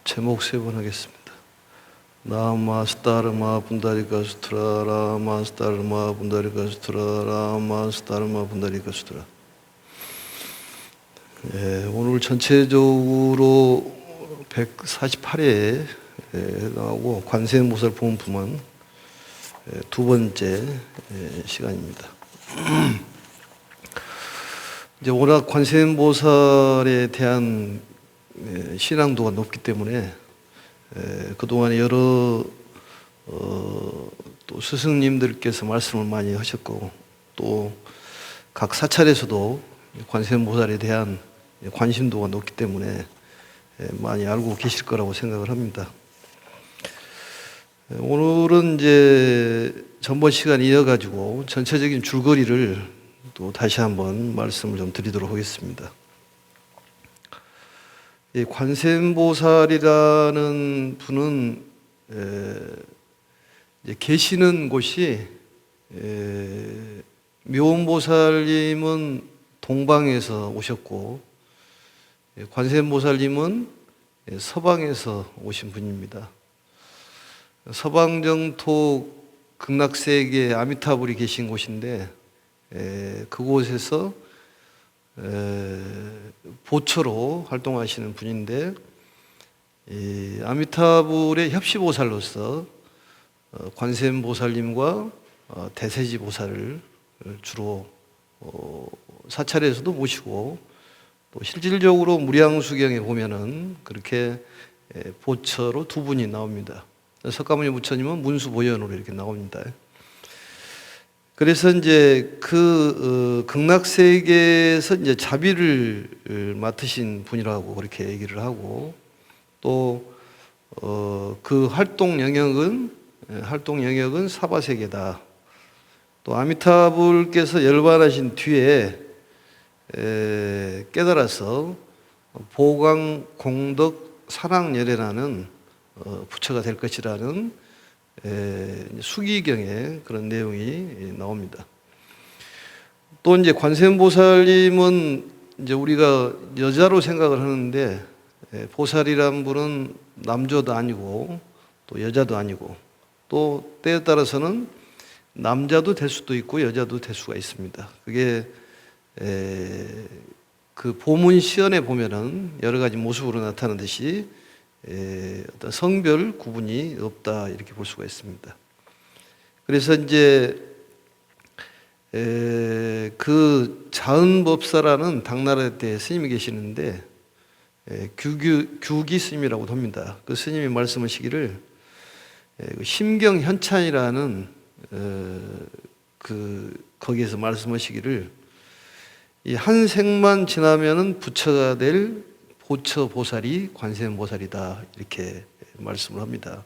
제목 세 번 하겠습니다. 나마스타르마 분다리카 수트라 라마스타르마 분다리카 수트라 라마스타르마 분다리카 수트라. 오늘 전체적으로 148회에 나오고 관세음보살 본품은 두 번째 시간입니다. 이제 워낙 관세음보살에 대한 신앙도가 높기 때문에 그동안에 여러 또 스승님들께서 말씀을 많이 하셨고 또 각 사찰에서도 관세음보살에 대한 관심도가 높기 때문에 많이 알고 계실 거라고 생각을 합니다. 오늘은 이제 전번 시간 이어가지고 전체적인 줄거리를 또 다시 한번 말씀을 좀 드리도록 하겠습니다. 이 관세음보살이라는 분은 계시는 곳이 묘음보살님은 동방에서 오셨고 관세음보살님은 서방에서 오신 분입니다. 서방정토 극락세계 아미타불이 계신 곳인데 그곳에서 보처로 활동하시는 분인데 이 아미타불의 협시보살로서 관세음보살님과 대세지보살을 주로 사찰에서도 모시고 또 실질적으로 무량수경에 보면은 그렇게 보처로 두 분이 나옵니다. 석가모니 부처님은 문수보현으로 이렇게 나옵니다. 그래서 이제 그 극락세계에서 이제 자비를 맡으신 분이라고 그렇게 얘기를 하고 또 그 활동 영역은 사바세계다. 또 아미타불께서 열반하신 뒤에 깨달아서 보강 공덕 사랑열애라는 부처가 될 것이라는 수기경에 그런 내용이 나옵니다. 또 이제 관세음보살님은 이제 우리가 여자로 생각을 하는데 보살이란 분은 남자도 아니고 또 여자도 아니고 또 때에 따라서는 남자도 될 수도 있고 여자도 될 수가 있습니다. 그게 그 보문시연에 보면은 여러 가지 모습으로 나타나듯이 어떤 성별 구분이 없다 이렇게 볼 수가 있습니다. 그래서 이제 그 자은법사라는 당나라 때 스님이 계시는데 규기 스님이라고도 합니다. 그 스님이 말씀하시기를 심경현찬이라는 거기에서 말씀하시기를 이 한 생만 지나면은 부처가 될 보처 보살이 관세음보살이다 이렇게 말씀을 합니다.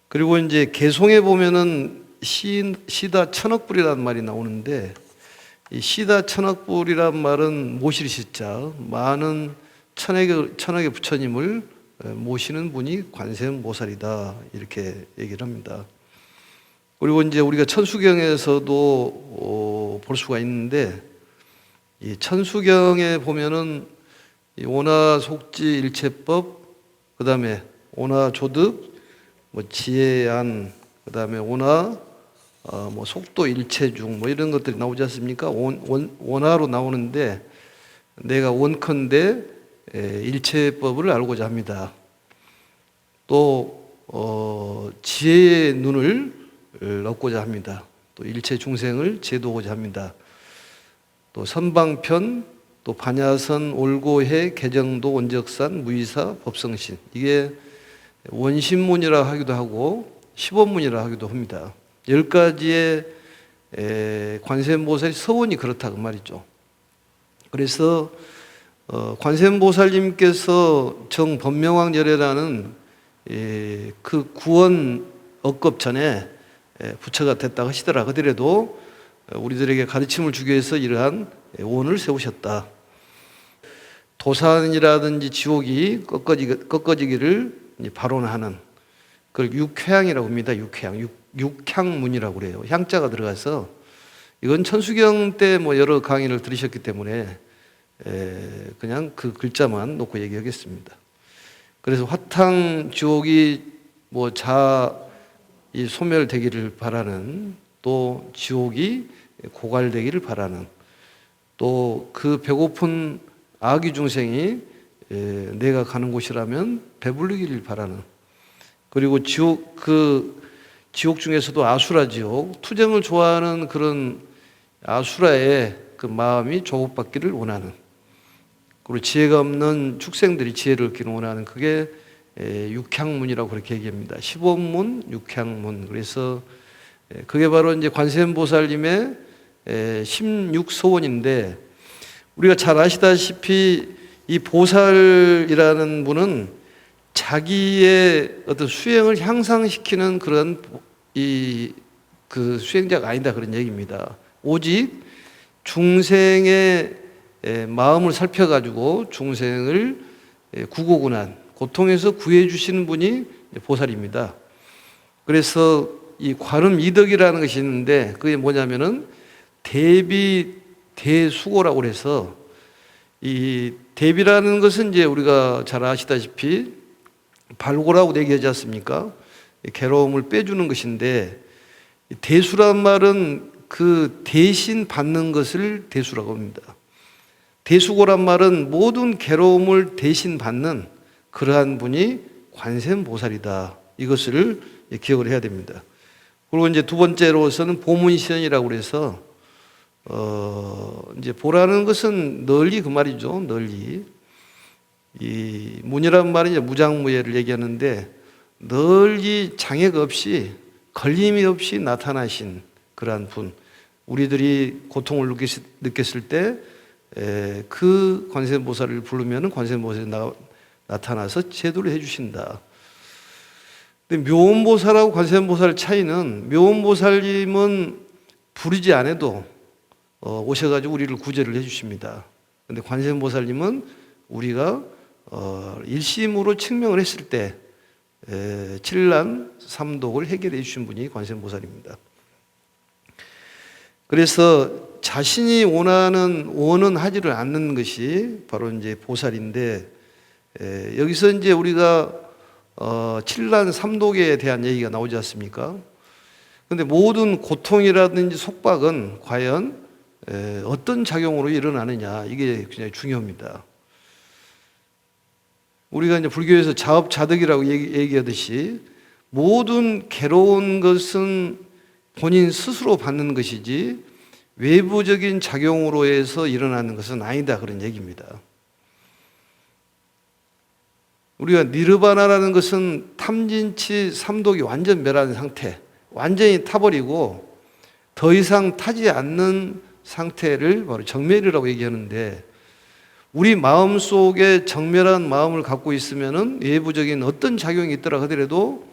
그리고 이제 개송에 보면은 시다 천억불이라는 말이 나오는데 이 시다 천억불이란 말은 모실 시자 많은 천억의 부처님을 모시는 분이 관세음보살이다 이렇게 얘기를 합니다. 그리고 이제 우리가 천수경에서도 볼 수가 있는데 이 천수경에 보면은 오나 속지 일체법, 그 다음에 오나 조득, 지혜안, 그 다음에 오나 속도 일체중 이런 것들이 나오지 않습니까? 원화로 나오는데 내가 원컨대 일체법을 알고자 합니다. 또 지혜의 눈을 얻고자 합니다. 또 일체 중생을 제도하고자 합니다. 또 선방편, 또 반야선, 올고해, 개정도, 원적산, 무의사, 법성신 이게 원신문이라 하기도 하고 10원문이라 하기도 합니다. 10가지의 관세음보살이 서원이 그렇다 그 말이죠. 그래서 관세음보살님께서 정법명왕열애라는 그 구원 억겁 전에 부처가 됐다 하시더라 하더라도 우리들에게 가르침을 주기 위해서 이러한 원을 세우셨다. 도산이라든지 지옥이 꺾어지기를 발언하는 그걸 육회향이라고 합니다. 육향문이라고 그래요. 향자가 들어가서 이건 천수경 때 여러 강의를 들으셨기 때문에 그냥 그 글자만 놓고 얘기하겠습니다. 그래서 화탕 지옥이 이 소멸되기를 바라는, 또 지옥이 고갈되기를 바라는, 또 그 배고픈 아기 중생이 내가 가는 곳이라면 배불리기를 바라는, 그리고 지옥 중에서도 아수라 지옥, 투정을 좋아하는 그런 아수라의 그 마음이 조국받기를 원하는, 그리고 지혜가 없는 축생들이 지혜를 얻기를 원하는, 그게 육향문이라고 그렇게 얘기합니다. 15문, 육향문. 그래서 그게 바로 이제 관세음보살님의 16소원인데, 우리가 잘 아시다시피 이 보살이라는 분은 자기의 어떤 수행을 향상시키는 그런 그 수행자가 아니다, 그런 얘기입니다. 오직 중생의 마음을 살펴가지고 중생을 구고고난, 고통에서 구해주시는 분이 보살입니다. 그래서 이 관음이덕이라는 것이 있는데, 그게 뭐냐면은 대비 대수고라고 해서, 이 대비라는 것은 이제 우리가 잘 아시다시피 발고라고 얘기하지 않습니까? 괴로움을 빼주는 것인데, 대수란 말은 그 대신 받는 것을 대수라고 합니다. 대수고란 말은 모든 괴로움을 대신 받는 그러한 분이 관세음보살이다. 이것을 기억을 해야 됩니다. 그리고 이제 두 번째로서는 보문시연이라고 해서, 이제 보라는 것은 널리, 그 말이죠. 널리. 이 문이란 말은 이제 무장무예를 얘기하는데, 널리 장애가 없이, 걸림이 없이 나타나신 그러한 분. 우리들이 고통을 느꼈을 때 그 관세음보살을 부르면 관세음보살이 나타나서 제도를 해주신다. 근데 묘음보살하고 관세음보살 차이는, 묘음보살님은 부르지 않아도 오셔가지고 우리를 구제를 해주십니다. 근데 관세음보살님은 우리가 일심으로 측명을 했을 때 칠란 삼독을 해결해 주신 분이 관세음보살입니다. 그래서 자신이 원은 하지를 않는 것이 바로 이제 보살인데, 여기서 이제 우리가 칠란 삼독에 대한 얘기가 나오지 않습니까? 근데 모든 고통이라든지 속박은 과연 어떤 작용으로 일어나느냐, 이게 굉장히 중요합니다. 우리가 이제 불교에서 자업자득이라고 얘기하듯이, 모든 괴로운 것은 본인 스스로 받는 것이지 외부적인 작용으로 해서 일어나는 것은 아니다, 그런 얘기입니다. 우리가 니르바나라는 것은 탐진치 삼독이 완전 멸한 상태, 완전히 타버리고 더 이상 타지 않는 상태를 바로 정멸이라고 얘기하는데, 우리 마음 속에 정멸한 마음을 갖고 있으면은 외부적인 어떤 작용이 있더라 하더라도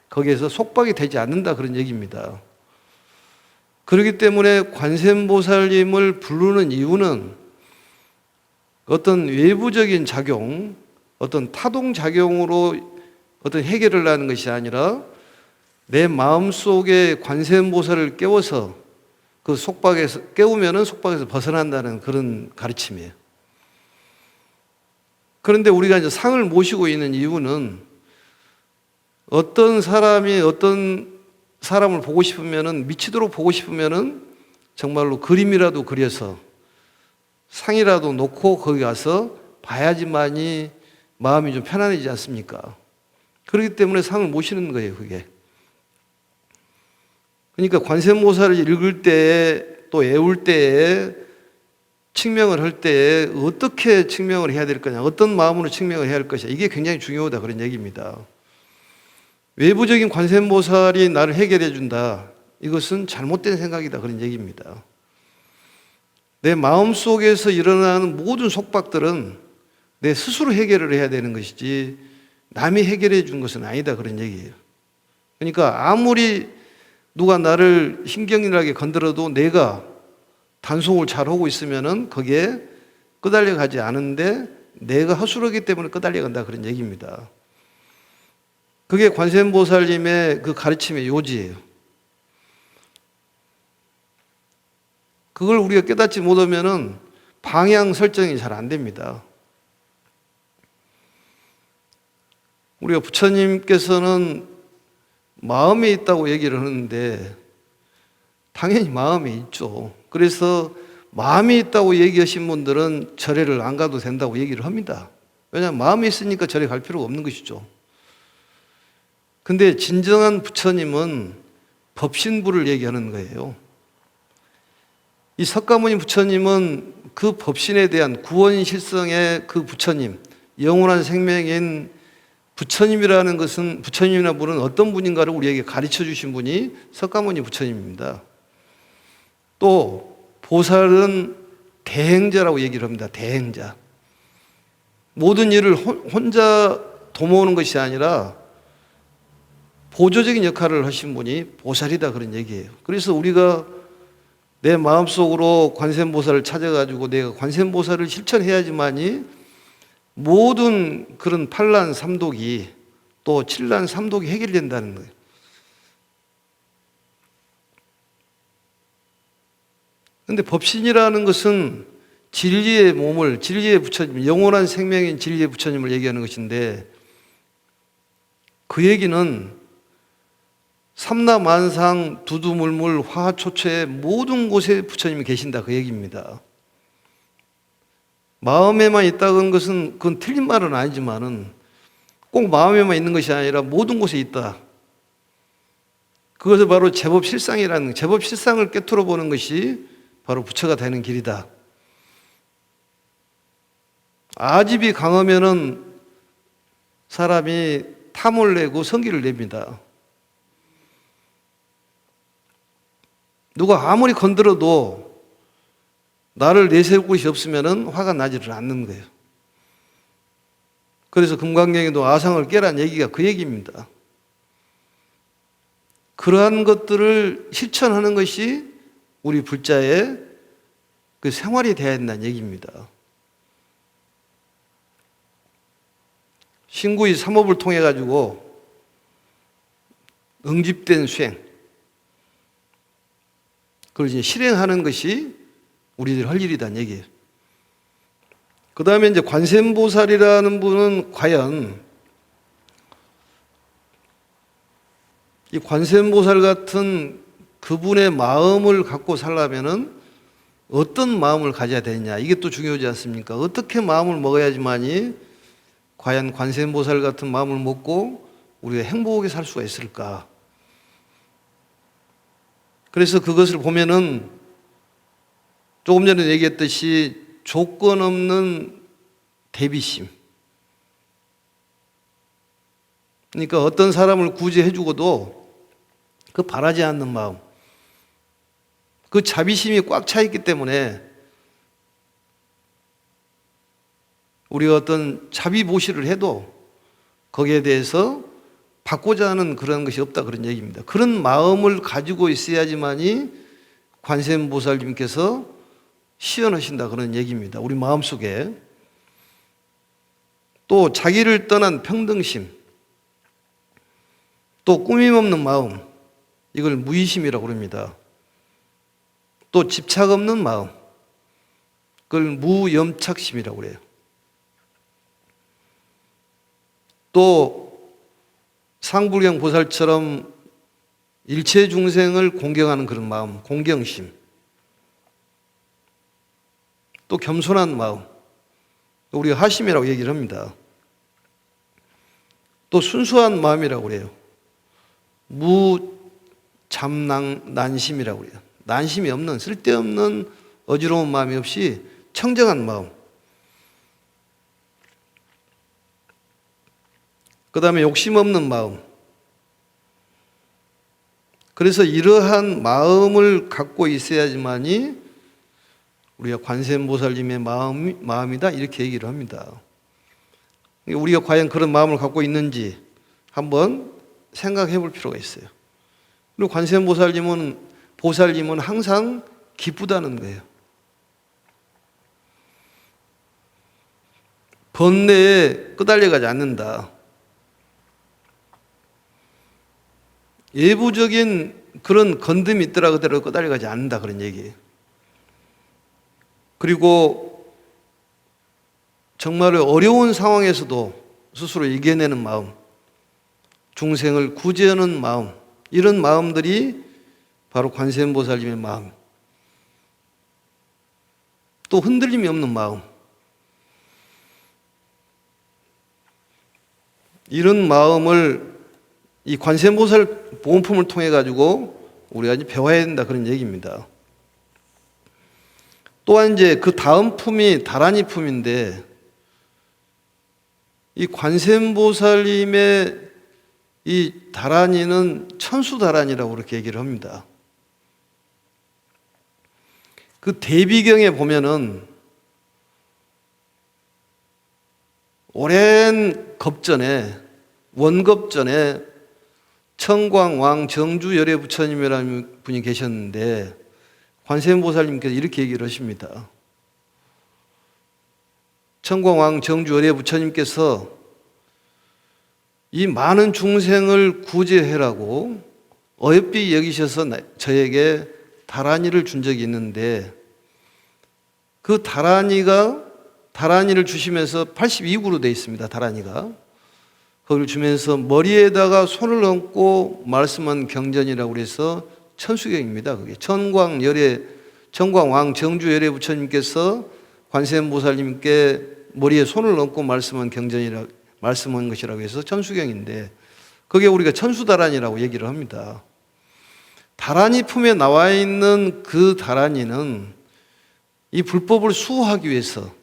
거기에서 속박이 되지 않는다, 그런 얘기입니다. 그렇기 때문에 관세음보살님을 부르는 이유는 어떤 외부적인 작용, 어떤 타동작용으로 어떤 해결을 하는 것이 아니라, 내 마음 속에 관세음보살을 깨워서 그 속박에서, 깨우면은 속박에서 벗어난다는 그런 가르침이에요. 그런데 우리가 이제 상을 모시고 있는 이유는, 어떤 사람이 어떤 사람을 보고 싶으면은, 미치도록 보고 싶으면은 정말로 그림이라도 그려서 상이라도 놓고 거기 가서 봐야지만이 마음이 좀 편안해지지 않습니까? 그렇기 때문에 상을 모시는 거예요, 그게. 그러니까 관세음보살을 읽을 때에, 또 애울 때에, 측명을 할 때에 어떻게 측명을 해야 될 거냐, 어떤 마음으로 측명을 해야 할 것이냐, 이게 굉장히 중요하다, 그런 얘기입니다. 외부적인 관세음보살이 나를 해결해 준다, 이것은 잘못된 생각이다, 그런 얘기입니다. 내 마음 속에서 일어나는 모든 속박들은 내 스스로 해결을 해야 되는 것이지 남이 해결해 준 것은 아니다, 그런 얘기예요. 그러니까 아무리 누가 나를 신경질나게 건드려도 내가 단속을 잘하고 있으면은 거기에 끄달려 가지 않은데, 내가 허술하기 때문에 끄달려 간다, 그런 얘기입니다. 그게 관세음보살님의 그 가르침의 요지예요. 그걸 우리가 깨닫지 못하면은 방향 설정이 잘 안 됩니다. 우리가 부처님께서는 마음에 있다고 얘기를 하는데 당연히 마음에 있죠. 그래서 마음에 있다고 얘기하신 분들은 절에를 안 가도 된다고 얘기를 합니다. 왜냐하면 마음에 있으니까 절에 갈 필요가 없는 것이죠. 근데 진정한 부처님은 법신부를 얘기하는 거예요. 이 석가모니 부처님은 그 법신에 대한 구원실성의 그 부처님, 영원한 생명인 부처님이라는 것은, 부처님이라는 분은 어떤 분인가를 우리에게 가르쳐 주신 분이 석가모니 부처님입니다. 또 보살은 대행자라고 얘기를 합니다. 대행자. 모든 일을 혼자 도모하는 것이 아니라 보조적인 역할을 하신 분이 보살이다, 그런 얘기예요. 그래서 우리가 내 마음속으로 관세음보살을 찾아가지고 내가 관세음보살을 실천해야지만이 모든 그런 팔란 삼독이 또 칠란 삼독이 해결된다는 거예요. 그런데 법신이라는 것은 진리의 몸을, 진리의 부처님, 영원한 생명인 진리의 부처님을 얘기하는 것인데, 그 얘기는 삼라만상 두두물물 화초초의 모든 곳에 부처님이 계신다, 그 얘기입니다. 마음에만 있다는 것은 그건 틀린 말은 아니지만은 꼭 마음에만 있는 것이 아니라 모든 곳에 있다. 그것을 바로 제법실상이라는, 제법실상을 깨트려 보는 것이 바로 부처가 되는 길이다. 아집이 강하면은 사람이 탐을 내고 성기를 냅니다. 누가 아무리 건드려도 나를 내세울 곳이 없으면은 화가 나지를 않는 거예요. 그래서 금강경에도 아상을 깨라는 얘기가 그 얘기입니다. 그러한 것들을 실천하는 것이 우리 불자의 그 생활이 되어야 된다는 얘기입니다. 신구의 삼업을 통해 가지고 응집된 수행, 그걸 이제 실행하는 것이 우리들 할 일이란 얘기예요. 그 다음에 이제 관세음보살이라는 분은 과연 이 관세음보살 같은 그분의 마음을 갖고 살려면은 어떤 마음을 가져야 되느냐, 이게 또 중요하지 않습니까? 어떻게 마음을 먹어야지만이 과연 관세음보살 같은 마음을 먹고 우리가 행복하게 살 수가 있을까? 그래서 그것을 보면은 조금 전에 얘기했듯이 조건 없는 대비심. 그러니까 어떤 사람을 구제해 주고도 그 바라지 않는 마음. 그 자비심이 꽉 차 있기 때문에 우리가 어떤 자비보시를 해도 거기에 대해서 받고자 하는 그런 것이 없다, 그런 얘기입니다. 그런 마음을 가지고 있어야지만이 관세음보살님께서 시연하신다, 그런 얘기입니다. 우리 마음속에. 또 자기를 떠난 평등심, 또 꾸밈없는 마음, 이걸 무의심이라고 그럽니다. 또 집착 없는 마음, 그걸 무염착심이라고 그래요. 또 상불경 보살처럼 일체 중생을 공경하는 그런 마음, 공경심. 또 겸손한 마음, 우리가 하심이라고 얘기를 합니다. 또 순수한 마음이라고 그래요. 무잡난심이라고 그래요. 난심이 없는, 쓸데없는 어지러운 마음이 없이 청정한 마음. 그 다음에 욕심 없는 마음. 그래서 이러한 마음을 갖고 있어야지만이 우리가 관세음보살님의 마음이다, 이렇게 얘기를 합니다. 우리가 과연 그런 마음을 갖고 있는지 한번 생각해 볼 필요가 있어요. 그리고 보살님은 항상 기쁘다는 거예요. 번뇌에 끄달려가지 않는다. 예부적인 그런 건듦이 있더라 그대로 끄달려가지 않는다, 그런 얘기예요. 그리고 정말 어려운 상황에서도 스스로 이겨내는 마음, 중생을 구제하는 마음, 이런 마음들이 바로 관세음보살님의 마음. 또 흔들림이 없는 마음. 이런 마음을 이 관세음보살 보온품을 통해 가지고 우리가 이제 배워야 된다, 그런 얘기입니다. 또한 이제 그 다음 품이 다란이 품인데, 이 관세음보살님의 이 다란이는 천수다란이라고 그렇게 얘기를 합니다. 그 대비경에 보면은 오랜 겁전에, 원겁전에 청광왕 정주열애 부처님이라는 분이 계셨는데, 관세음보살님께서 이렇게 얘기를 하십니다. 청광왕 정주열애 부처님께서 이 많은 중생을 구제해라고 어여삐 여기셔서 저에게 다란이를 준 적이 있는데, 그 다란이를 주시면서 82구로 되어 있습니다. 다란이가. 그걸 주면서 머리에다가 손을 얹고 말씀한 경전이라고 그래서 천수경입니다. 그게 청광왕 정주열애 부처님께서 관세음보살님께 머리에 손을 얹고 말씀한 것이라고 해서 천수경인데, 그게 우리가 천수다란이라고 얘기를 합니다. 다란이 품에 나와 있는 그 다란이는 이 불법을 수호하기 위해서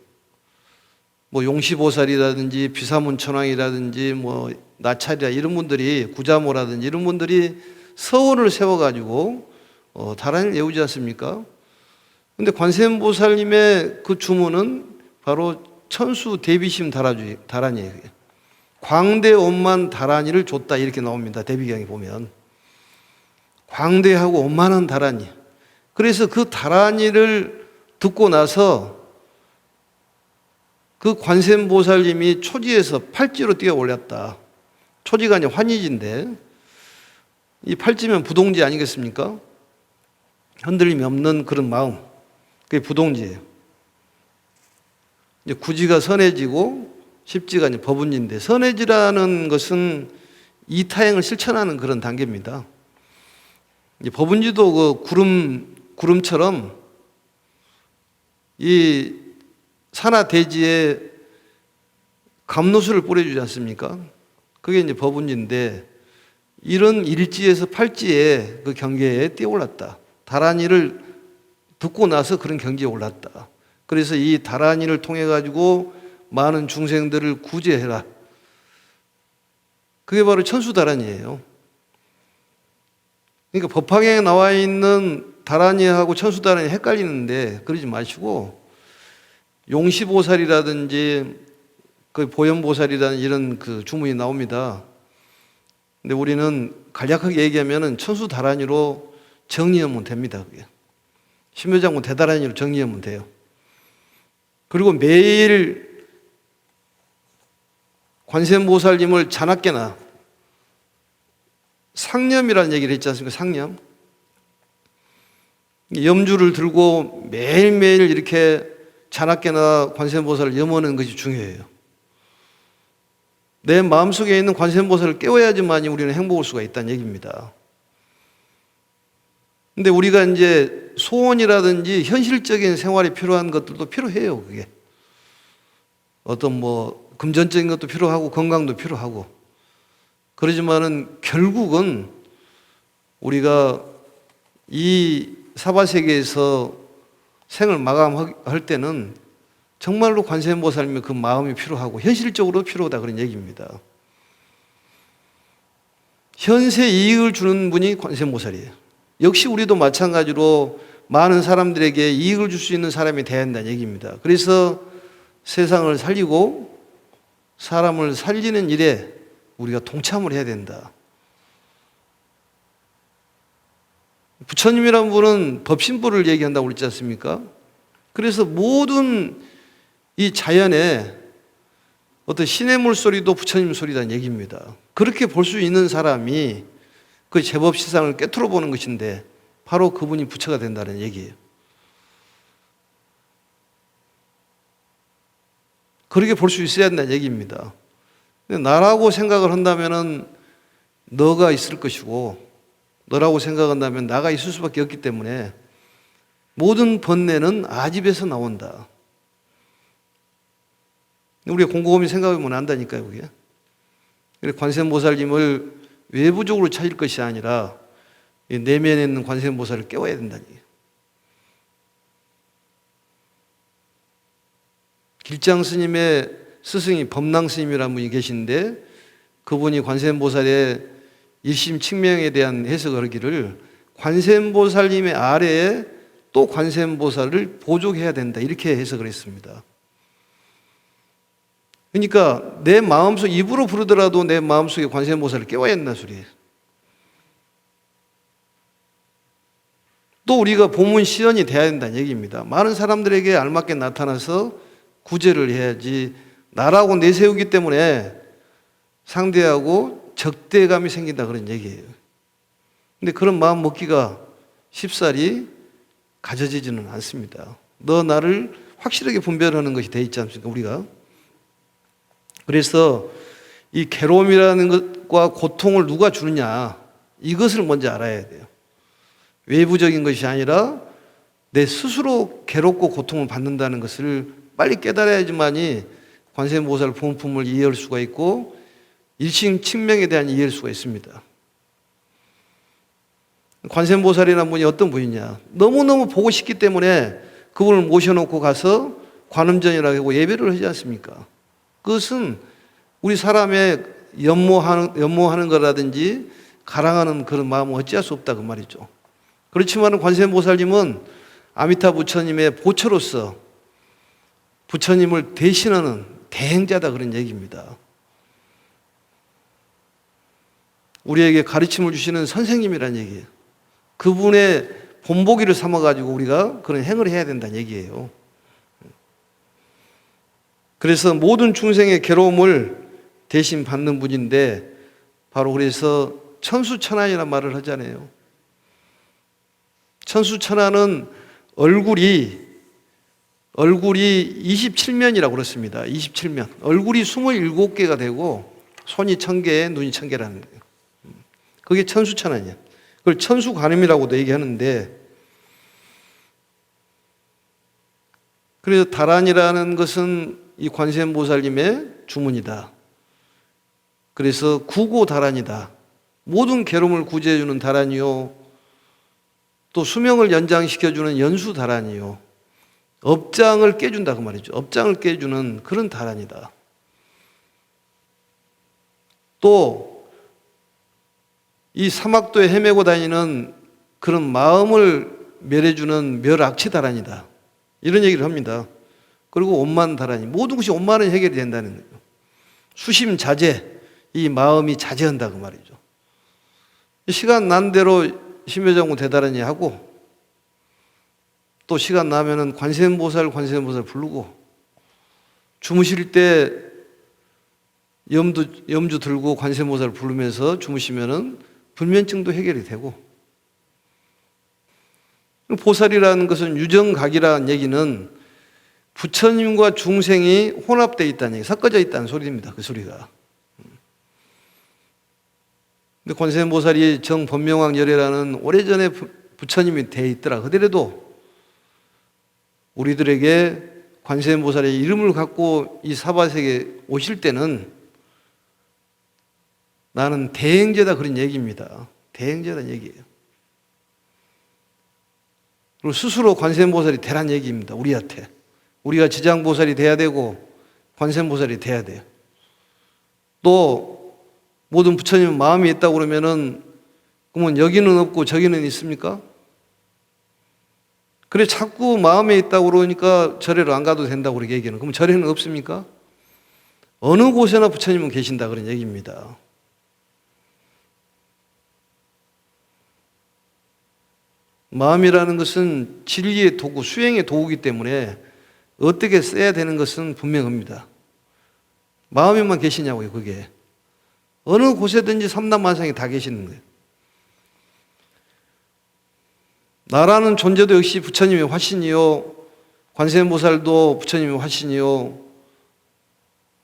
뭐 용시보살이라든지 비사문천왕이라든지 뭐 나찰이라 이런 분들이, 구자모라든지 이런 분들이 서원을 세워가지고 다란이를 외우지 않습니까? 근데 관세음보살님의 그 주문은 바로 천수 대비심 다란이에요. 광대원만 다란이를 줬다, 이렇게 나옵니다. 대비경에 보면 광대하고 원만한 다란이. 그래서 그 다란이를 듣고 나서 그 관세음보살님이 초지에서 팔지로 뛰어 올렸다. 초지가 아니라 환희지인데, 이 팔지면 부동지 아니겠습니까? 흔들림이 없는 그런 마음, 그게 부동지예요. 이제 구지가 선해지고 십지가 이제 법운지인데, 선해지라는 것은 이타행을 실천하는 그런 단계입니다. 이제 법운지도 그 구름처럼 이 산하 대지에 감로수를 뿌려주지 않습니까? 그게 이제 법운지인데, 이런 일지에서 팔지에 그 경계에 뛰어올랐다. 다란이를 듣고 나서 그런 경지에 올랐다. 그래서 이 다란이를 통해 가지고 많은 중생들을 구제해라. 그게 바로 천수다란이에요. 그러니까 법화경에 나와 있는 다란이하고 천수다란이 헷갈리는데, 그러지 마시고 용시보살이라든지 그 보현보살이라는 이런 그 주문이 나옵니다. 근데 우리는 간략하게 얘기하면은 천수다란이로 정리하면 됩니다. 그게 심묘장군 대다란이로 정리하면 돼요. 그리고 매일 관세음보살님을 자나깨나, 상념이라는 얘기를 했지 않습니까? 상념. 염주를 들고 매일매일 이렇게 자나깨나 관세음보살을 염하는 것이 중요해요. 내 마음속에 있는 관세음보살을 깨워야지만 우리는 행복할 수가 있다는 얘기입니다. 근데 우리가 이제 소원이라든지 현실적인 생활에 필요한 것들도 필요해요, 그게. 어떤 뭐 금전적인 것도 필요하고 건강도 필요하고. 그러지만은 결국은 우리가 이 사바세계에서 생을 마감할 때는 정말로 관세음보살님의 그 마음이 필요하고 현실적으로 필요하다, 그런 얘기입니다. 현세 이익을 주는 분이 관세음보살이에요. 역시 우리도 마찬가지로 많은 사람들에게 이익을 줄 수 있는 사람이 되어야 한다는 얘기입니다. 그래서 세상을 살리고 사람을 살리는 일에 우리가 동참을 해야 된다. 부처님이라는 분은 법신부를 얘기한다고 그랬지 않습니까? 그래서 모든 이 자연에 어떤 신의 물소리도 부처님 소리라는 얘기입니다. 그렇게 볼 수 있는 사람이 그 제법 시상을 꿰뚫어 보는 것인데, 바로 그분이 부처가 된다는 얘기예요. 그렇게 볼 수 있어야 된다는 얘기입니다. 나라고 생각을 한다면은 너가 있을 것이고 너라고 생각한다면 나가 있을 수밖에 없기 때문에 모든 번뇌는 아집에서 나온다. 우리가 곰곰이 생각해보면 안다니까요, 그게. 관세음보살님을 외부적으로 찾을 것이 아니라 내면에 있는 관세음보살을 깨워야 된다는 얘기예요. 길장 스님의 스승이 법랑 스님이라는 분이 계신데 그분이 관세음보살의 일심칙명에 대한 해석을 하기를 관세음보살님의 아래에 또 관세음보살을 보족해야 된다 이렇게 해석을 했습니다. 그러니까 내 마음속 입으로 부르더라도 내 마음속에 관세음보살을 깨워야 한다는 소리예요. 또 우리가 보문 시연이 돼야 된다는 얘기입니다. 많은 사람들에게 알맞게 나타나서 구제를 해야지 나라고 내세우기 때문에 상대하고 적대감이 생긴다 그런 얘기예요. 근데 그런 마음 먹기가 쉽사리 가져지지는 않습니다. 너 나를 확실하게 분별하는 것이 돼 있지 않습니까, 우리가? 그래서 이 괴로움이라는 것과 고통을 누가 주느냐 이것을 먼저 알아야 돼요. 외부적인 것이 아니라 내 스스로 괴롭고 고통을 받는다는 것을 빨리 깨달아야지만이 관세음보살 본품을 이해할 수가 있고 일심칙명에 대한 이해할 수가 있습니다. 관세음보살이라는 분이 어떤 분이냐, 너무너무 보고 싶기 때문에 그분을 모셔놓고 가서 관음전이라고 하고 예배를 하지 않습니까? 그것은 우리 사람의 연모하는 거라든지 가랑하는 그런 마음은 어찌할 수 없다 그 말이죠. 그렇지만 관세음보살님은 아미타 부처님의 보처로서 부처님을 대신하는 대행자다 그런 얘기입니다. 우리에게 가르침을 주시는 선생님이란 얘기예요. 그분의 본보기를 삼아가지고 우리가 그런 행을 해야 된다는 얘기예요. 그래서 모든 중생의 괴로움을 대신 받는 분인데 바로 그래서 천수천안이라는 말을 하잖아요. 천수천안은 얼굴이 27면이라고 그렇습니다. 27면. 얼굴이 27개가 되고 손이 1000개, 눈이 1000개라는 거예요. 그게 천수천안이야. 그걸 천수관음이라고도 얘기하는데 그래서 다란이라는 것은 이 관세음보살님의 주문이다. 그래서 구고다란이다. 모든 괴로움을 구제해주는 다란이요. 또 수명을 연장시켜주는 연수다란이요. 업장을 깨준다 그 말이죠. 업장을 깨주는 그런 다란이다. 또 이 사막도에 헤매고 다니는 그런 마음을 멸해주는 멸악치다란이다. 이런 얘기를 합니다. 그리고 온만다란이. 모든 것이 온만은 해결이 된다는 거예요. 수심자제. 이 마음이 자제한다 그 말이죠. 시간 난 대로 심여정구 대다란이 하고 또 시간 나면은 관세음보살 부르고 주무실 때 염주 들고 관세음보살 부르면서 주무시면은 불면증도 해결이 되고 보살이라는 것은 유정각이라는 얘기는 부처님과 중생이 혼합되어 있다는 얘기, 섞어져 있다는 소리입니다. 그 소리가. 근데 관세음보살이 정법명왕열애라는 오래전에 부처님이 되어 있더라. 그더라도 우리들에게 관세음보살의 이름을 갖고 이 사바세계에 오실 때는 나는 대행제다 그런 얘기입니다. 대행제라는 얘기예요. 그리고 스스로 관세음보살이 되란 얘기입니다. 우리한테. 우리가 지장보살이 돼야 되고 관세음보살이 돼야 돼요. 또 모든 부처님은 마음이 있다고 그러면은 그러면 여기는 없고 저기는 있습니까? 그래 자꾸 마음에 있다고 그러니까 절에를 안 가도 된다고 그렇게 얘기하는. 그럼 절에는 없습니까? 어느 곳에나 부처님은 계신다 그런 얘기입니다. 마음이라는 것은 진리의 도구, 수행의 도구이기 때문에 어떻게 써야 되는 것은 분명합니다. 마음에만 계시냐고요, 그게. 어느 곳에든지 삼단만상에 다 계시는 거예요. 나라는 존재도 역시 부처님의 화신이요, 관세음보살도 부처님의 화신이요,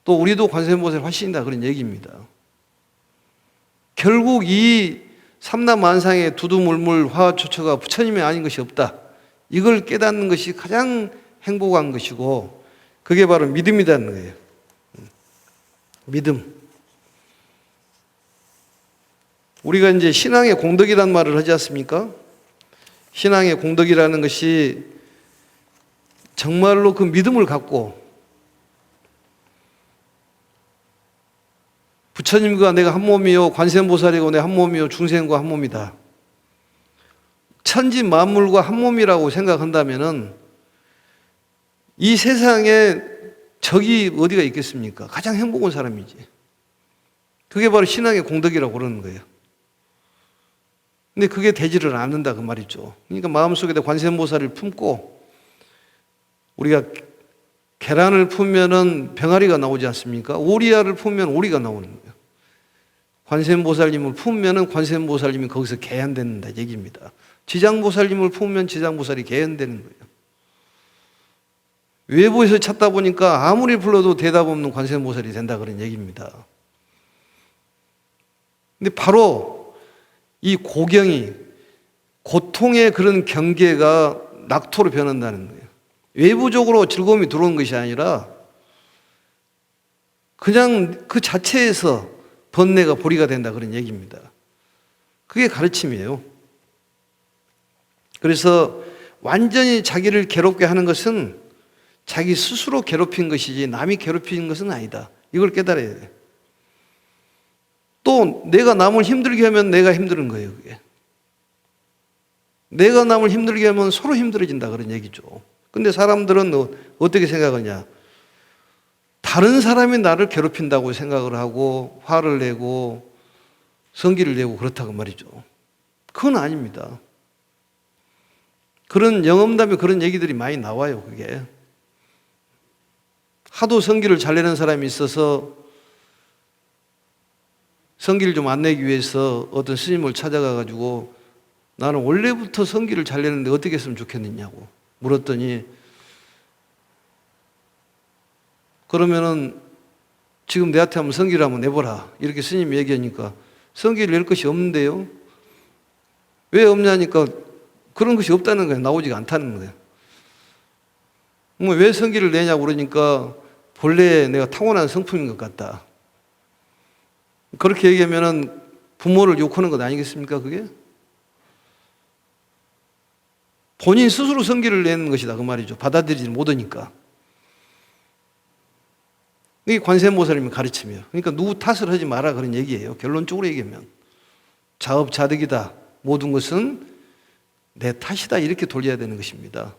또 우리도 관세음보살 화신이다 그런 얘기입니다. 결국 이 삼라만상의 두두물물 화초처가 부처님이 아닌 것이 없다. 이걸 깨닫는 것이 가장 행복한 것이고 그게 바로 믿음이라는 거예요. 믿음. 우리가 이제 신앙의 공덕이라는 말을 하지 않습니까? 신앙의 공덕이라는 것이 정말로 그 믿음을 갖고 부처님과 내가 한 몸이요, 관세음보살이고 내가 한 몸이요, 중생과 한 몸이다. 천지 만물과 한 몸이라고 생각한다면은 이 세상에 적이 어디가 있겠습니까? 가장 행복한 사람이지. 그게 바로 신앙의 공덕이라고 그러는 거예요. 근데 그게 되지를 않는다 그 말이죠. 그러니까 마음속에다 관세음보살을 품고 우리가 계란을 품면은 병아리가 나오지 않습니까? 오리알을 품면 오리가 나오는 거예요. 관세음보살님을 품면은 관세음보살님이 거기서 개연된다 얘기입니다. 지장보살님을 품으면 지장보살이 개연되는 거예요. 외부에서 찾다 보니까 아무리 불러도 대답 없는 관세음보살이 된다 그런 얘기입니다. 근데 바로 이 고경이 고통의 그런 경계가 낙토로 변한다는 거예요. 외부적으로 즐거움이 들어오는 것이 아니라 그냥 그 자체에서 번뇌가 보리가 된다 그런 얘기입니다. 그게 가르침이에요. 그래서 완전히 자기를 괴롭게 하는 것은 자기 스스로 괴롭힌 것이지 남이 괴롭힌 것은 아니다. 이걸 깨달아야 돼요. 또 내가 남을 힘들게 하면 내가 힘든 거예요. 그게. 내가 남을 힘들게 하면 서로 힘들어진다 그런 얘기죠. 근데 사람들은 어떻게 생각하냐? 다른 사람이 나를 괴롭힌다고 생각을 하고 화를 내고 성기를 내고 그렇다고 말이죠. 그건 아닙니다. 그런 영험담에 그런 얘기들이 많이 나와요. 그게 하도 성기를 잘 내는 사람이 있어서 성기를 좀 안 내기 위해서 어떤 스님을 찾아가 가지고 나는 원래부터 성기를 잘 내는데 어떻게 했으면 좋겠느냐고 물었더니 그러면은 지금 내한테 한번 성기를 한번 내보라 이렇게 스님이 얘기하니까 성기를 낼 것이 없는데요. 왜 없냐니까 그런 것이 없다는 거예요. 나오지가 않다는 거예요. 뭐 왜 성기를 내냐고 그러니까 본래 내가 타고난 성품인 것 같다. 그렇게 얘기하면은 부모를 욕하는 것 아니겠습니까? 그게 본인 스스로 성기를 내는 것이다 그 말이죠. 받아들이지 못하니까. 이게 관세음보살님의 가르침이에요. 그러니까 누구 탓을 하지 마라 그런 얘기예요. 결론적으로 얘기하면 자업자득이다. 모든 것은 내 탓이다 이렇게 돌려야 되는 것입니다.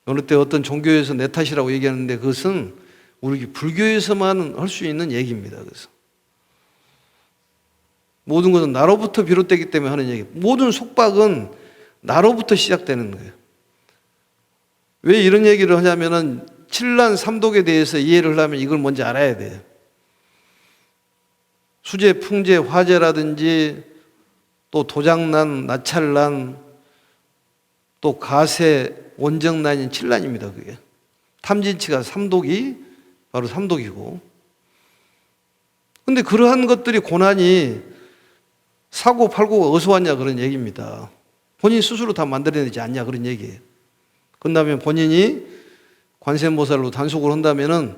어느 때 어떤 종교에서 내 탓이라고 얘기하는데 그것은 우리 불교에서만 할 수 있는 얘기입니다. 그래서 모든 것은 나로부터 비롯되기 때문에 하는 얘기. 모든 속박은 나로부터 시작되는 거예요. 왜 이런 얘기를 하냐면은 칠란 삼독에 대해서 이해를 하려면 이걸 먼저 알아야 돼요. 수재, 풍재, 화재라든지 또 도장난, 나찰난, 또 가세, 원정난인 칠란입니다. 그게 탐진치가 삼독이 바로 삼독이고. 근데 그러한 것들이 고난이 사고 팔고가 어디서 왔냐 그런 얘기입니다. 본인 스스로 다 만들어내지 않냐 그런 얘기예요. 그다음에 본인이 관세음보살로 단속을 한다면은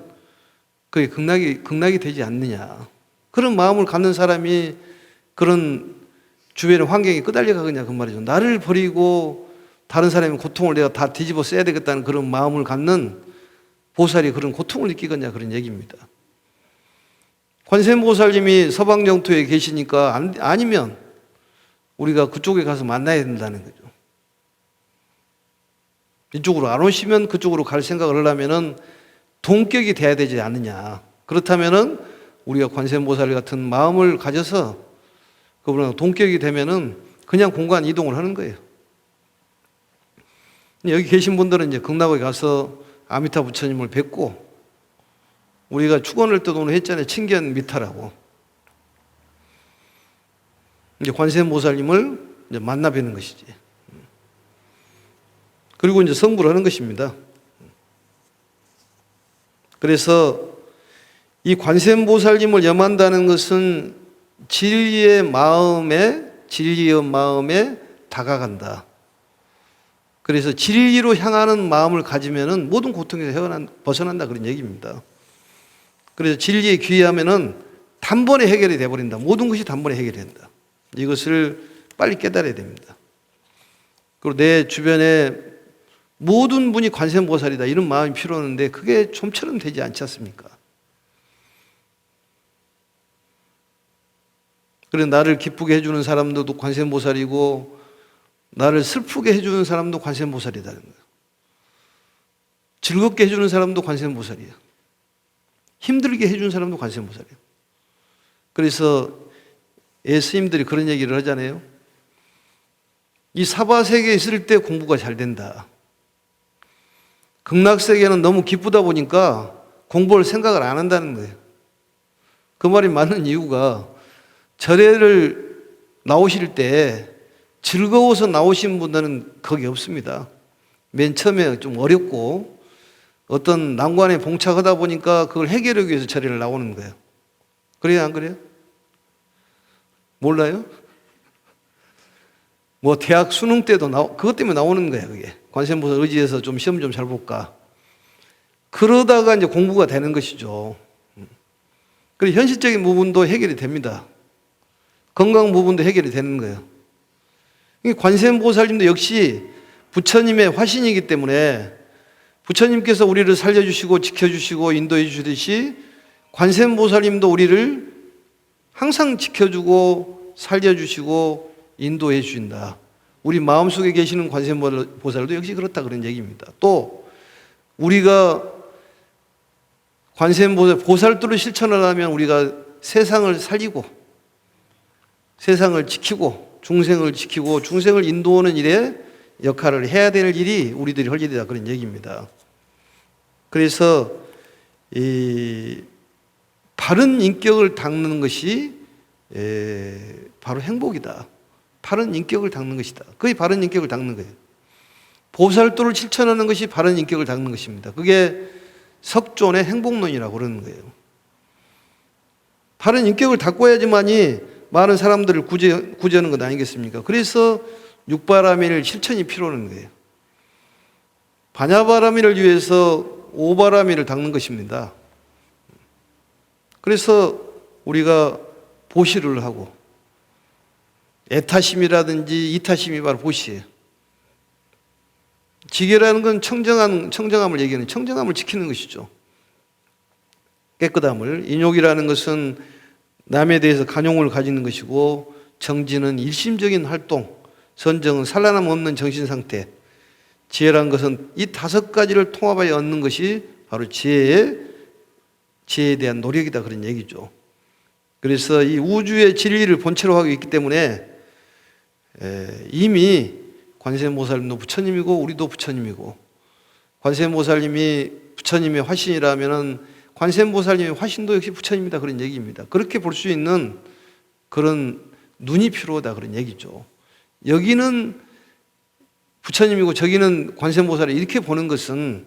그게 극락이 되지 않느냐. 그런 마음을 갖는 사람이 그런 주변의 환경에 끄달려 가겠냐 그 말이죠. 나를 버리고 다른 사람의 고통을 내가 다 뒤집어 써야 되겠다는 그런 마음을 갖는 보살이 그런 고통을 느끼겠냐 그런 얘기입니다. 관세음보살님이 서방 영토에 계시니까 아니면 우리가 그쪽에 가서 만나야 된다는 거죠. 이쪽으로 안 오시면 그쪽으로 갈 생각을 하려면은 동격이 돼야 되지 않느냐. 그렇다면은 우리가 관세음보살 같은 마음을 가져서 그분하고 동격이 되면은 그냥 공간 이동을 하는 거예요. 여기 계신 분들은 이제 극락에 가서 아미타 부처님을 뵙고 우리가 축원을 때 오늘 했잖아요. 친견 미타라고. 이제 관세음보살님을 이제 만나 뵈는 것이지. 그리고 이제 성불을 하는 것입니다. 그래서 이 관세음보살님을 염한다는 것은 진리의 마음에 다가간다. 그래서 진리로 향하는 마음을 가지면은 모든 고통에서 벗어난다 그런 얘기입니다. 그래서 진리에 귀의하면은 단번에 해결이 돼버린다. 모든 것이 단번에 해결이 된다. 이것을 빨리 깨달아야 됩니다. 그리고 내 주변에 모든 분이 관세음보살이다 이런 마음이 필요한데 그게 좀처럼 되지 않지 않습니까? 그래서 나를 기쁘게 해주는 사람도 관세음보살이고 나를 슬프게 해주는 사람도 관세음보살이다는 거예요. 즐겁게 해주는 사람도 관세음보살이야. 힘들게 해주는 사람도 관세음보살이야. 그래서 스님들이 그런 얘기를 하잖아요. 이 사바세계에 있을 때 공부가 잘 된다. 극락세계는 너무 기쁘다 보니까 공부를 생각을 안 한다는 거예요. 그 말이 맞는 이유가 절에를 나오실 때 즐거워서 나오신 분들은 거기 없습니다. 맨 처음에 좀 어렵고 어떤 난관에 봉착하다 보니까 그걸 해결하기 위해서 절에를 나오는 거예요. 그래요, 안 그래요? 몰라요? 뭐 대학 수능 때도 그것 때문에 나오는 거예요, 그게. 관세음보살 의지해서 좀 시험 좀 잘 볼까. 그러다가 이제 공부가 되는 것이죠. 그리고 현실적인 부분도 해결이 됩니다. 건강 부분도 해결이 되는 거예요. 관세음보살님도 역시 부처님의 화신이기 때문에 부처님께서 우리를 살려주시고 지켜주시고 인도해 주시듯이 관세음보살님도 우리를 항상 지켜주고 살려주시고 인도해 주신다. 우리 마음속에 계시는 관세음보살도 역시 그렇다 그런 얘기입니다. 또 우리가 관세음보살 보살도를 실천을 하면 우리가 세상을 살리고 세상을 지키고 중생을 지키고 중생을 인도하는 일에 역할을 해야 되는 일이 우리들이 할 일이다 그런 얘기입니다. 그래서 이 바른 인격을 닦는 것이 바로 행복이다. 바른 인격을 닦는 것이다. 그게 바른 인격을 닦는 거예요. 보살도를 실천하는 것이 바른 인격을 닦는 것입니다. 그게 석존의 행복론이라고 그러는 거예요. 바른 인격을 닦아야지만이 많은 사람들을 구제하는 것 아니겠습니까? 그래서 육바라밀 실천이 필요한 거예요. 반야바라밀을 위해서 오바라밀을 닦는 것입니다. 그래서 우리가 보시를 하고 애타심이라든지 이타심이 바로 보시예요. 지계라는 건 청정함을 얘기하는 청정함을 지키는 것이죠. 깨끗함을. 인욕이라는 것은 남에 대해서 간용을 가지는 것이고 정진은 일심적인 활동, 선정은 산란함 없는 정신 상태, 지혜란 것은 이 5가지를 통합하여 얻는 것이 바로 지혜에 대한 노력이다 그런 얘기죠. 그래서 이 우주의 진리를 본체로 하고 있기 때문에 이미 관세음보살님도 부처님이고 우리도 부처님이고 관세음보살님이 부처님의 화신이라면은 관세음보살님의 화신도 역시 부처님이다 그런 얘기입니다. 그렇게 볼 수 있는 그런 눈이 필요하다 그런 얘기죠. 여기는 부처님이고 저기는 관세음보살이 이렇게 보는 것은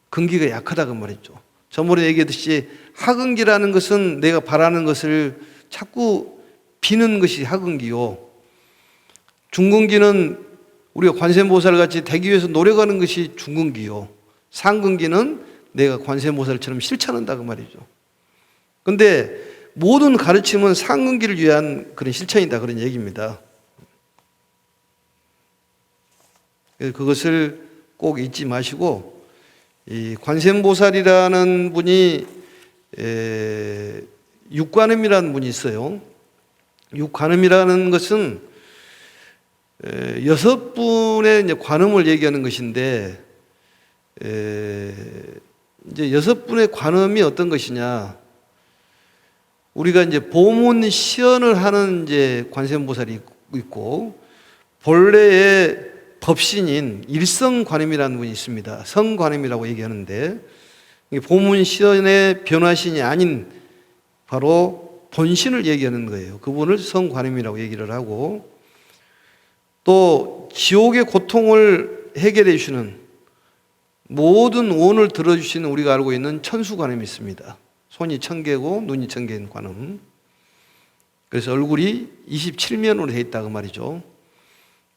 근기가 약하다 그 말이죠. 저번에 얘기했듯이 하근기라는 것은 내가 바라는 것을 자꾸 비는 것이 하근기요. 중근기는 우리가 관세음보살 같이 되기 위해서 노력하는 것이 중근기요. 상근기는 내가 관세음보살처럼 실천한다 그 말이죠. 그런데 모든 가르침은 상근기를 위한 그런 실천이다 그런 얘기입니다. 그것을 꼭 잊지 마시고 이 관세음보살이라는 분이 육관음이라는 분이 있어요. 육관음이라는 것은 6분의 이제 관음을 얘기하는 것인데 이제 6분의 관음이 어떤 것이냐? 우리가 이제 보문 시연을 하는 이제 관세음보살이 있고 본래의 법신인 일성관음이라는 분이 있습니다. 성관음이라고 얘기하는데 보문 시연의 변화신이 아닌 바로 본신을 얘기하는 거예요. 그분을 성관음이라고 얘기를 하고 또 지옥의 고통을 해결해 주시는 모든 오온을 들어주시는 우리가 알고 있는 천수관음이 있습니다. 손이 1000개고 눈이 1000개인 관음. 그래서 얼굴이 27면으로 되어 있다 그 말이죠.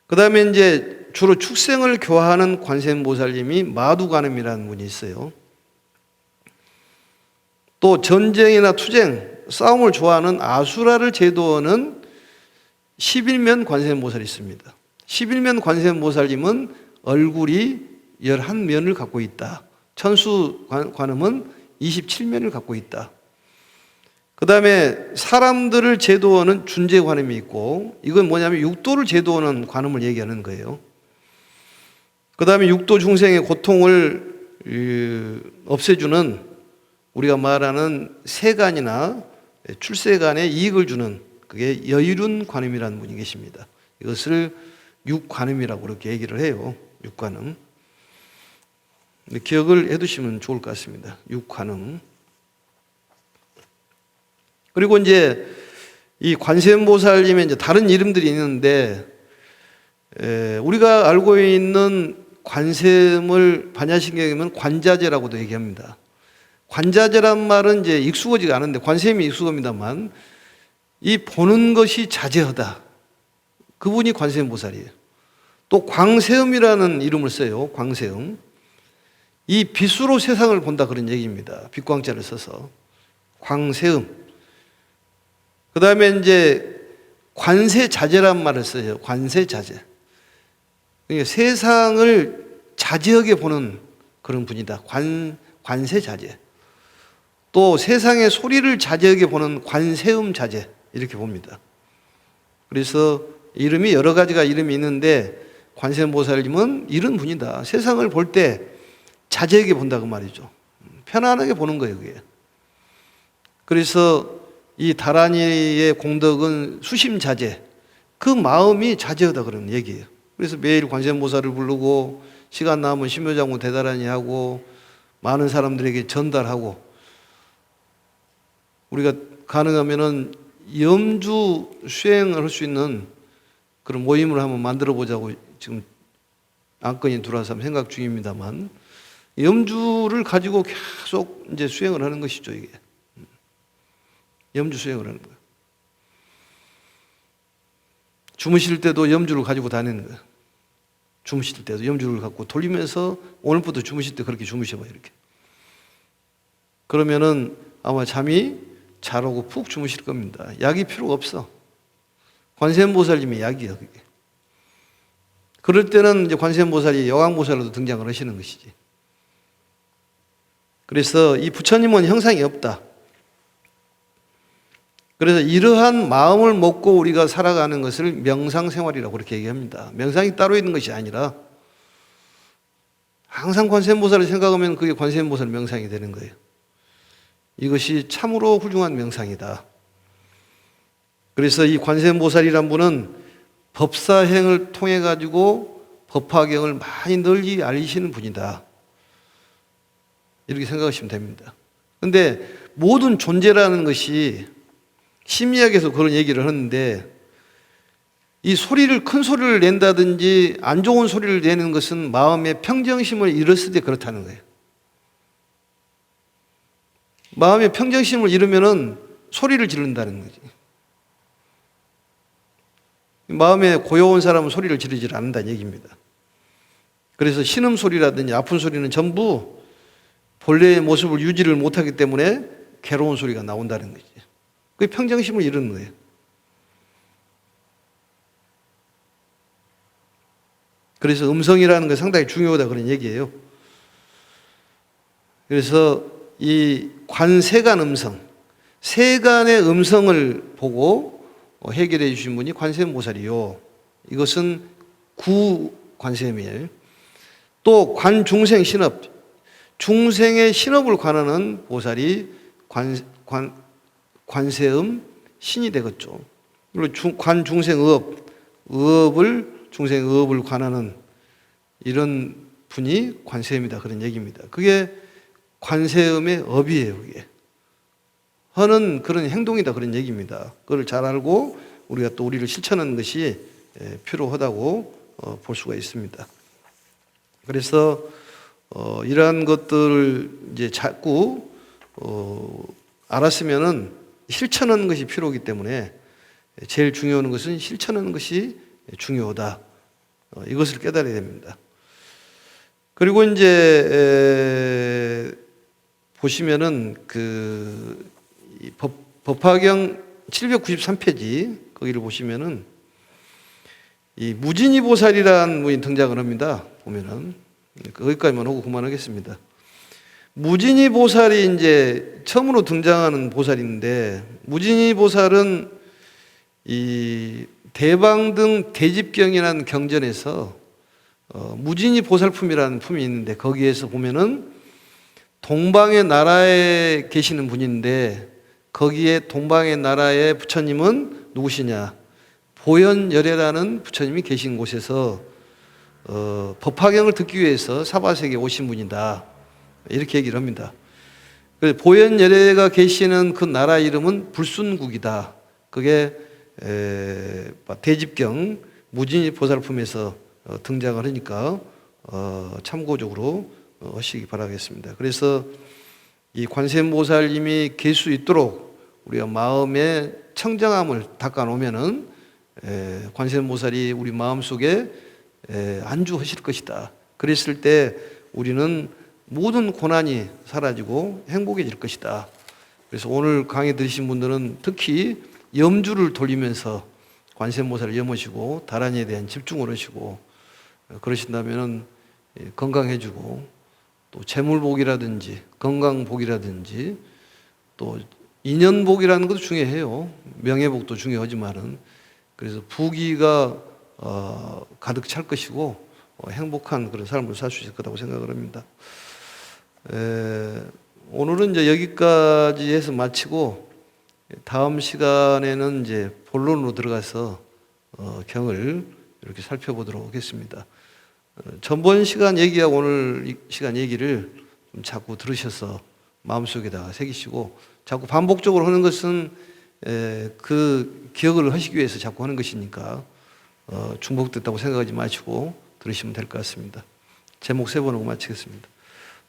그 다음에 이제 주로 축생을 교화하는 관세음보살님이 마두관음이라는 분이 있어요. 또 전쟁이나 투쟁, 싸움을 좋아하는 아수라를 제도하는 11면 관세음보살이 있습니다. 11면 관세음보살님은 얼굴이 11면을 갖고 있다. 천수관음은 27면을 갖고 있다. 그 다음에 사람들을 제도하는 준재관음이 있고, 이건 뭐냐면 육도를 제도하는 관음을 얘기하는 거예요. 그 다음에 육도 중생의 고통을 없애주는 우리가 말하는 세간이나 출세간에 이익을 주는 그게 여유륜 관음이라는 분이 계십니다. 이것을 육관음이라고 그렇게 얘기를 해요. 육관음. 기억을 해두시면 좋을 것 같습니다. 육관음. 그리고 이제 이 관세음보살님의 이제 다른 이름들이 있는데, 우리가 알고 있는 관세음을 반야신경에는 관자재라고도 얘기합니다. 관자재란 말은 이제 익숙하지가 않은데 관세음이 익숙합니다만, 이 보는 것이 자재하다. 그분이 관세음보살이에요. 또 광세음이라는 이름을 써요. 광세음. 이 빛으로 세상을 본다 그런 얘기입니다. 빛광자를 써서 광세음. 그 다음에 이제 관세자재란 말을 써요. 관세자재. 그러니까 세상을 자재하게 보는 그런 분이다. 관세자재. 또 세상의 소리를 자재하게 보는 관세음자재 이렇게 봅니다. 그래서 이름이 여러 가지가 이름이 있는데 관세음보살님은 이런 분이다. 세상을 볼 때 자재하게 본다 그 말이죠. 편안하게 보는 거예요, 그게. 그래서 이 다란이의 공덕은 수심자재, 그 마음이 자재하다 그런 얘기예요. 그래서 매일 관세음보살을 부르고 시간 남으면 신묘장구 대다란이 하고 많은 사람들에게 전달하고, 우리가 가능하면은 염주 수행을 할 수 있는 그런 모임을 한번 만들어 보자고 지금 안건이 들어와서 생각 중입니다만, 염주를 가지고 계속 이제 수행을 하는 것이죠, 이게. 염주 수행을 하는 거예요. 주무실 때도 염주를 가지고 다니는 거예요. 주무실 때도 염주를 갖고 돌리면서 오늘부터 주무실 때 그렇게 주무셔봐요, 이렇게. 그러면은 아마 잠이 잘 오고 푹 주무실 겁니다. 약이 필요가 없어. 관세음보살님이 약이에요, 그게. 그럴 때는 이제 관세음보살이 여광보살로도 등장을 하시는 것이지. 그래서 이 부처님은 형상이 없다. 그래서 이러한 마음을 먹고 우리가 살아가는 것을 명상생활이라고 그렇게 얘기합니다. 명상이 따로 있는 것이 아니라 항상 관세음보살을 생각하면 그게 관세음보살 명상이 되는 거예요. 이것이 참으로 훌륭한 명상이다. 그래서 이 관세음보살이란 분은 법사행을 통해 가지고 법화경을 많이 널리 알리시는 분이다. 이렇게 생각하시면 됩니다. 그런데 모든 존재라는 것이 심리학에서 그런 얘기를 하는데, 이 소리를, 큰 소리를 낸다든지 안 좋은 소리를 내는 것은 마음의 평정심을 잃었을 때 그렇다는 거예요. 마음의 평정심을 잃으면은 소리를 지른다는 거지. 마음에 고요한 사람은 소리를 지르지 않는다는 얘기입니다. 그래서 신음소리라든지 아픈 소리는 전부 본래의 모습을 유지를 못하기 때문에 괴로운 소리가 나온다는 거지. 그게 평정심을 잃는 거예요. 그래서 음성이라는 게 상당히 중요하다 그런 얘기예요. 그래서 이 관세간 음성, 세간의 음성을 보고 해결해 주신 분이 관세음보살이요. 이것은 구관세음이에요. 또 관중생 신업, 중생의 신업을 관하는 보살이 관세음 신이 되겠죠. 그리고 관중생의업, 의업을, 중생의업을 관하는 이런 분이 관세음이다 그런 얘기입니다. 그게 관세음의 업이에요. 그게 하는 그런 행동이다 그런 얘기입니다. 그걸 잘 알고 우리가 또 우리를 실천하는 것이 필요하다고 볼 수가 있습니다. 그래서 이러한 것들을 이제 자꾸 알았으면은 실천하는 것이 필요하기 때문에 제일 중요한 것은 실천하는 것이 중요하다. 이것을 깨달아야 됩니다. 그리고 이제 보시면은 법화경 793페이지 거기를 보시면은 이 무진이 보살이라는 분이 등장을 합니다. 보면은 거기까지만 하고 그만하겠습니다. 무진이 보살이 이제 처음으로 등장하는 보살인데, 무진이 보살은 이 대방등 대집경이라는 경전에서 무진이 보살품이라는 품이 있는데, 거기에서 보면은 동방의 나라에 계시는 분인데, 거기에 동방의 나라의 부처님은 누구시냐? 보현열애라는 부처님이 계신 곳에서 법화경을 듣기 위해서 사바세계에 오신 분이다. 이렇게 얘기를 합니다. 보현열애가 계시는 그 나라 이름은 불순국이다. 그게 대집경 무진이 보살품에서 등장을 하니까 참고적으로 하시기 바라겠습니다. 그래서 이 관세음보살님이 계실 수 있도록 우리가 마음의 청정함을 닦아놓으면은 관세음보살이 우리 마음속에 안주하실 것이다. 그랬을 때 우리는 모든 고난이 사라지고 행복해질 것이다. 그래서 오늘 강의 들으신 분들은 특히 염주를 돌리면서 관세음보살을 염으시고 다란이에 대한 집중을 하시고 그러신다면 건강해지고, 또 재물복이라든지 건강복이라든지 또 인연복이라는 것도 중요해요. 명예복도 중요하지만은, 그래서 부귀가 가득 찰 것이고 행복한 그런 삶을 살 수 있을 거라고 생각을 합니다. 오늘은 이제 여기까지 해서 마치고, 다음 시간에는 이제 본론으로 들어가서 경을 이렇게 살펴보도록 하겠습니다. 전번 시간 얘기하고 오늘 이 시간 얘기를 좀 자꾸 들으셔서 마음속에다가 새기시고, 자꾸 반복적으로 하는 것은 그 기억을 하시기 위해서 자꾸 하는 것이니까 중복됐다고 생각하지 마시고 들으시면 될 것 같습니다. 제목 세 번 하고 마치겠습니다.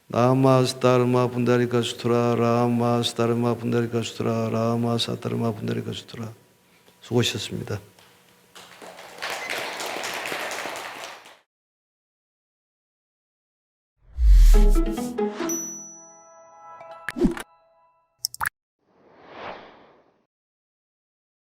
나마스타르마 분다리카 수트라, 라마스타르마 분다리카 수트라, 라마사타르마 분다리카 수트라. 수고하셨습니다.